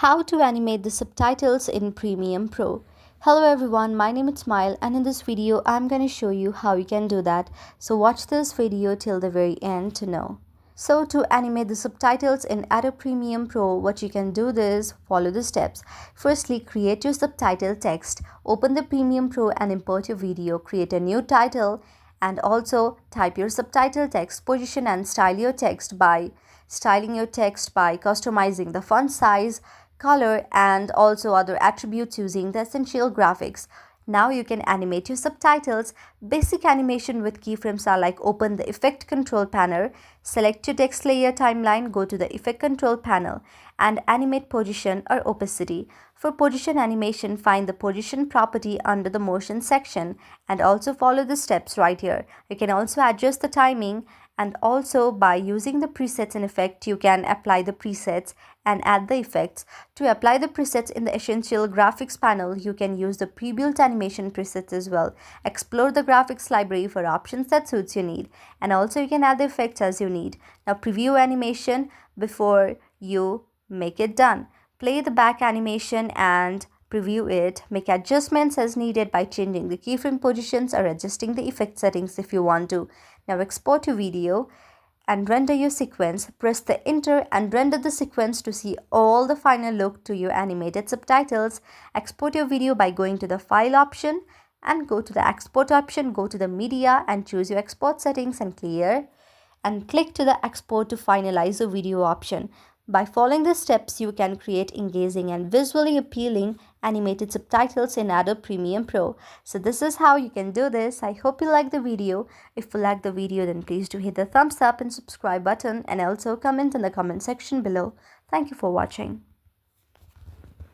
How to animate the subtitles in Premiere Pro. Hello everyone, my name is Smile and in this video I'm going to show you how you can do that. So watch this video till the very end to know. So to animate the subtitles in Adobe Premiere Pro, what you can do is follow the steps. Firstly, create your subtitle text, open the Premiere Pro and import your video, create a new title and also type your subtitle text, position and style your text by styling your text by customizing the font size, color and also other attributes using the essential graphics. Now you can animate your subtitles. Basic animation with keyframes are like open the effect control panel, select your text layer timeline, go to the effect control panel and animate position or opacity. For position animation, find the position property under the motion section and also follow the steps right here. You can also adjust the timing and also by using the presets in effect, you can apply the presets and add the effects. To apply the presets in the essential graphics panel, you can use the pre-built animation presets as well. Explore the graphics library for options that suits your need and also you can add the effects as you need. Now preview animation before you make it done. Play the back animation and preview it. Make adjustments as needed by changing the keyframe positions or adjusting the effect settings if you want to. Now export your video and render your sequence. Press the enter and render the sequence to see all the final look to your animated subtitles. Export your video by going to the file option and go to the export option, go to the media and choose your export settings and clear and click to the export to finalize the video option. By following the steps, you can create engaging and visually appealing animated subtitles in Adobe Premiere Pro. So this is how you can do this. I hope you like the video. If you like the video, then please do hit the thumbs up and subscribe button and also comment in the comment section below. Thank you for watching.